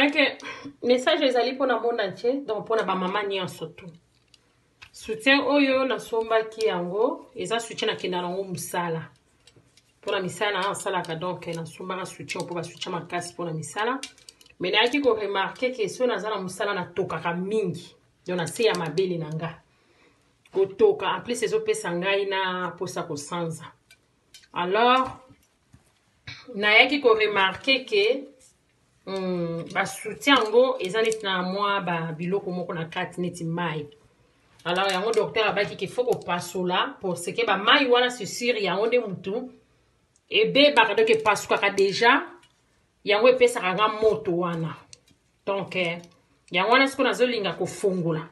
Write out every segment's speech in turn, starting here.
Donc, message les alliés pour le monde entier, donc pour la maman ni en surtout. Soutien oyo na somba ki yango, eza soutien na kenda nango musala. Pour la misala en sala ka donc na somba ka soutien pour ba soutien makasi pour la misala. Mais na ki ko remarquer que so na zala musala na toka ka mingi. Donc na se ya mabele nanga. Ko toka en plus ezo pesa ngai na posa ko sanza. Alors na yaki ko remarquer que ba soutien ngo ezanit na moi ba biloko moko na kati neti mai. Alors yango docteur abaki qu'il faut qu'on passe là pour ce que ba mai wana se sur yango de mutu et be ba ka passe ka déjà yango epesa ka moto wana. Donc yango wana siko nazolinga ko fungola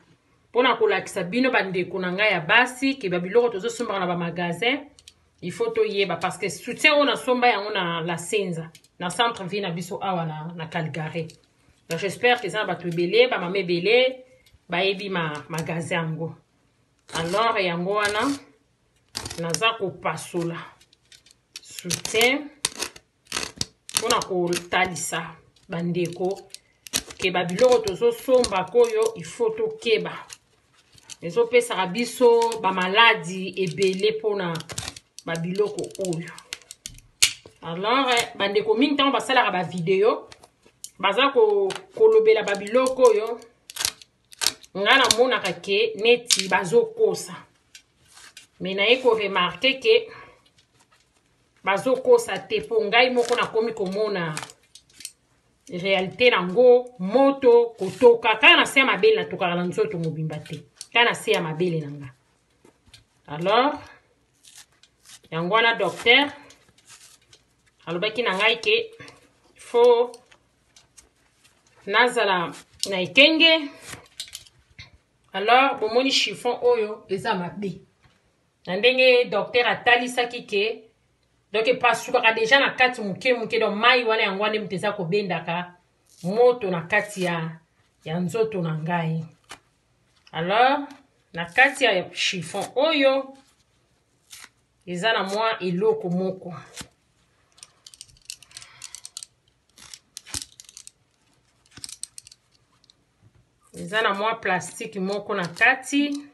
pona ko lakisa bino bandeko na ngai ya basi ke ba biloko tozo somba na ba magasin. Il faut to yeba parce que soutien on a somba yango na la Senza na centre ville na biso awa na Calgary. Donc j'espère que ça va te belé ba mame belé ba ebi ma magasin yango. Alors yango wana naza ko pasola soutien pona ko talisa bandeko ke ba biloko tozo somba koyo il faut to keba. Ezo pesa biso ba maladie ebele pona ba biloko oyo. Alors bandeko mingi tango basala ba vidéo baza ko kolobela ba biloko oyo ngana mona ke neti bazo kosa. Mais na eko remarquer que bazo kosa te po ngai moko na komi komona réalité nango moto kotoka kana se mabele na toka na nzoto mobimba te. Kana se ya mabele nanga. Alors yango wana docteur alobaki na ngai ke faut nazala na ikenge. Alors bomoni chiffon oyo eza mabe na ndenge docteur atalisaki ke donc pasuka déjà na kati muke donc mai wana yango wana mteza ko bendaka moto na kati ya nzoto na ngai. Alors na kati ya chiffon oyo eza na mwa eloko moko eza na mwa plastique moko na kati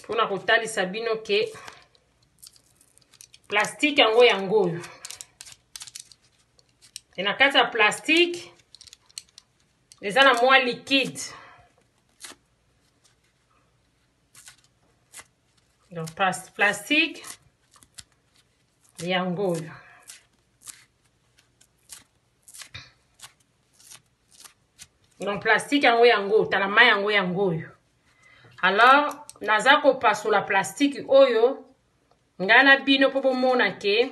pona kotalisa bino ke plastique yango oyo e na kati ya plastique eza na mwa liquide. Donc plastique yango oyo donc plastique yango tala mai yango oyo. Alors naza ko pasola plastique oyo ngana bino po bomona ke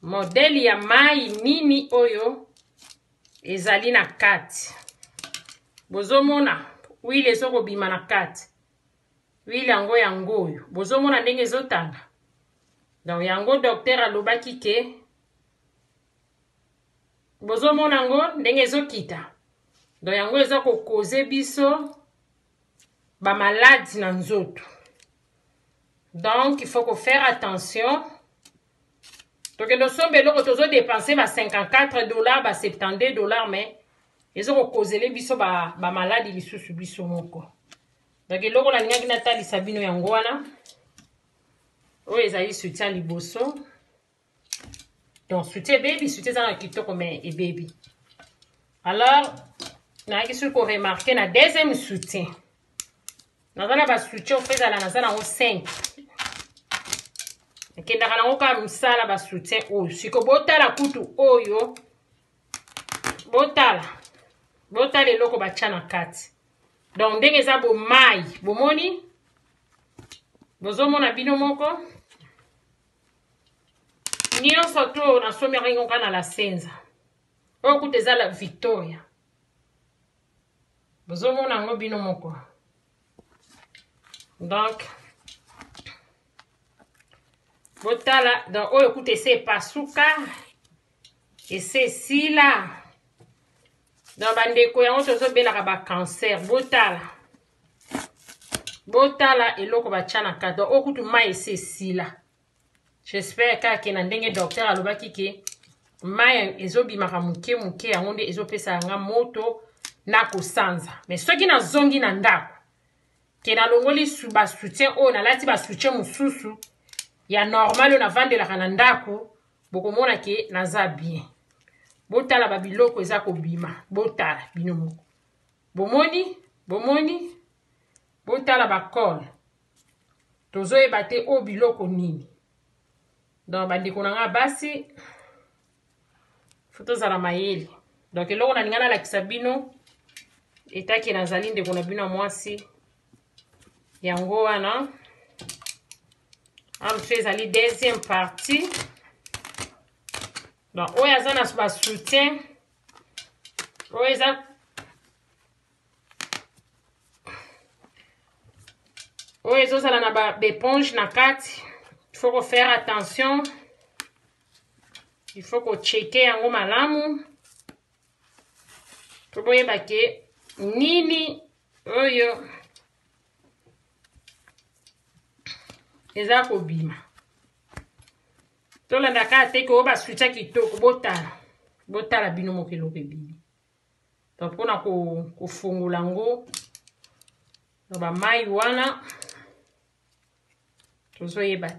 modèle ya mai nini oyo ezali na kati. Bozomona wile ezoko bima na kati. Wile yango oyo bozomona ndenge ezotanga. Donc yango docteur alobaki ke bozomona ngo ndenge ezokita. Donc yango ezoko koze biso ba maladie na nzoto. Donc il faut qu'on faire attention. Donc nous sommes beloko tozo dépenser ba $54 ba $72 mais ezoko koze le biso ba maladie lisusu biso moko. Donc eloko la linga kina talisa bino yango wana oyo ezali soutien liboso. Donc soutien baby soutien za na kitoko mais et baby. Alors na kisu ko remarquer na deuxième soutien nazana ba soutien ofeza la nazana o 5 ekenda kana ngoka msala ba soutien oyo siko botala kutu oyo botala eloko bachana kati. Donc ndenge za bo mai bomoni bozomona bino moko nyonso to na somi ringo kana la Senza oyo kutu eza la Victoria bozomona ngo bino moko. Donc botala donc oyo kutu ese pasuka ese sila. Donc bandeko yango tozo belaka ba cancer botala eloko bachana kado okutu mai ese sila. J'espère que na ndenge docteur alobaki ke mai ezobimaka muke muke yango nde ezopesa nga moto na kosanza. Mais soki nazongi na ndako ke nalongoli basoutien oyo nalati basoutien mosusu ya normal oyo navandelaka na ndako, bokomona ke naza bien. Botala babiloko eza kobima, botala bino moko. Bomoni botala bakol. Tozoyeba te o biloko nini. Donc bandeko na nga basi tozala mayele. Donc eloko na ninga nalakisa bino etaki nazali ndeko na bino mwasi yango wana. Mosusu ezali deuxième partie. Donc oyo aza na basoutien oyo eza oyo ezozala na baéponge na kati. Il faut faire attention. Il faut checker yango malamu. Po boyeba ke nini oyo eza kobima. Tolanda kaka te ke oyo basutia kitoko botala bino moko eloko ebimi. Donc mpona kofungola yango na bamai wana tozoyeba te.